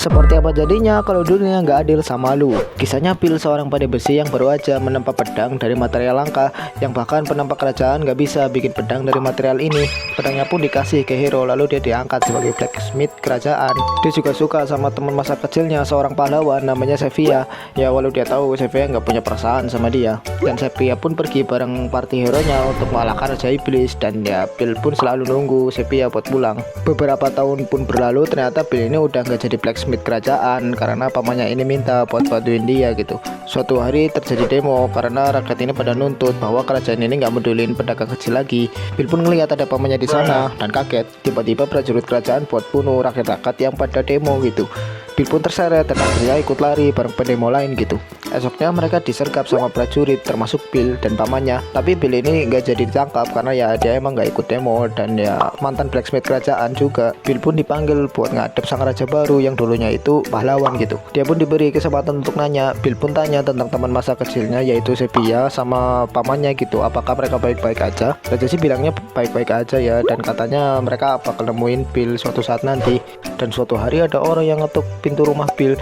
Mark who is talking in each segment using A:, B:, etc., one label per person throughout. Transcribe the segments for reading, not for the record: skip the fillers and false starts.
A: Seperti apa jadinya kalau dunia nggak adil sama lu? Kisahnya Bill, seorang pandai besi yang baru aja menempa pedang dari material langka, yang bahkan penampak kerajaan nggak bisa bikin pedang dari material ini. Pedangnya pun dikasih ke hero, lalu dia diangkat sebagai blacksmith kerajaan. Dia juga suka sama teman masa kecilnya, seorang pahlawan namanya Sevilla. Ya walau dia tahu Sevilla nggak punya perasaan sama dia. Dan Sevilla pun pergi bareng party hero-nya untuk mengalahkan Raja Iblis. Dan ya Bill pun selalu nunggu Sevilla buat pulang. Beberapa tahun pun berlalu, ternyata Bill ini udah nggak jadi blacksmith kerajaan karena pamannya ini minta buat bantuin dia gitu. Suatu hari terjadi demo karena rakyat ini pada nuntut bahwa kerajaan ini nggak pedulin pedagang kecil lagi. Bill pun ngelihat ada pamannya di sana dan kaget. Tiba-tiba prajurit kerajaan buat bunuh rakyat-rakyat yang pada demo gitu. Bill pun terseret dan akhirnya ikut lari bareng pendemo lain gitu. Esoknya mereka disergap sama prajurit termasuk Bill dan pamannya. Tapi Bill ini nggak jadi ditangkap karena ya dia emang nggak ikut demo dan ya mantan blacksmith kerajaan juga. Bill pun dipanggil buat ngadep sang raja baru yang dulunya itu pahlawan gitu. Dia pun diberi kesempatan untuk nanya. Bill pun tanya tentang teman masa kecilnya yaitu Sevilla sama pamannya gitu. Apakah mereka baik-baik aja? Raja sih bilangnya baik-baik aja ya, dan katanya mereka bakal nemuin Bill suatu saat nanti. Dan suatu hari ada orang yang ngetuk pintu rumah Bill.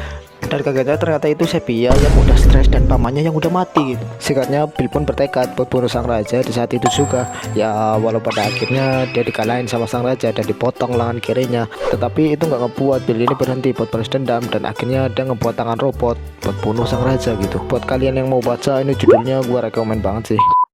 A: Dan kagetnya ternyata itu Sevilla yang udah stres dan pamannya yang udah mati gitu. Singkatnya Bill pun bertekad buat bunuh sang raja di saat itu juga. Ya walau pada akhirnya dia dikalahin sama sang raja dan dipotong lengan kirinya, tetapi itu nggak ngebuat Bill ini berhenti buat balas dendam. Dan akhirnya dia ngebuat tangan robot buat bunuh sang raja gitu. Buat kalian yang mau baca, ini judulnya gua rekomen banget sih.